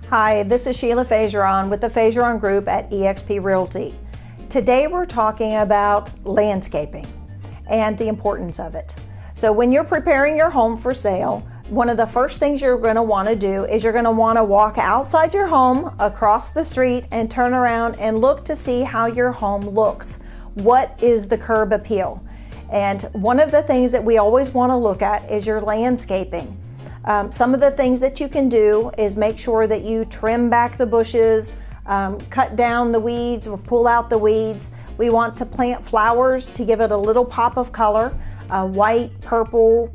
Hi, this is Sheila with the Fageron Group at eXp Realty. Today we're talking about landscaping and the importance of it. So when you're preparing your home for sale, one of the first things you're going to want to do is you're going to want to walk outside your home, across the street, and turn around and look to see how your home looks. What is the curb appeal? And one of the things that we always want to look at is your landscaping. Some of the things that you can do is make sure that you trim back the bushes, cut down the weeds or pull out the weeds. We want to plant flowers to give it a little pop of color. White, purple,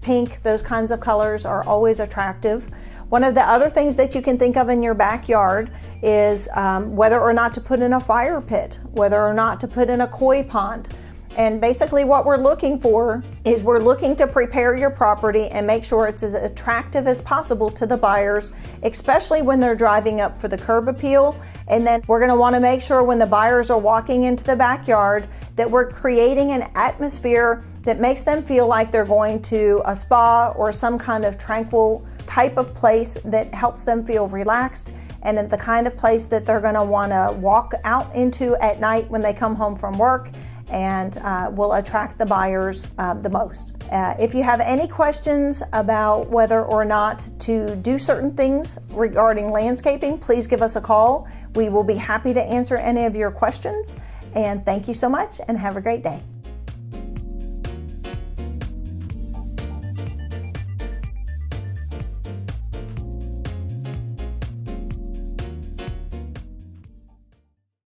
pink, those kinds of colors are always attractive. One of the other things that you can think of in your backyard is whether or not to put in a fire pit, whether or not to put in a koi pond. And basically what we're looking for is we're looking to prepare your property and make sure it's as attractive as possible to the buyers, especially when they're driving up for the curb appeal. And then we're going to want to make sure when the buyers are walking into the backyard that we're creating an atmosphere that makes them feel like they're going to a spa or some kind of tranquil type of place that helps them feel relaxed, and the kind of place that they're going to want to walk out into at night when they come home from work, and will attract the buyers the most. If you have any questions about whether or not to do certain things regarding landscaping, please give us a call. We will be happy to answer any of your questions. And thank you so much and have a great day.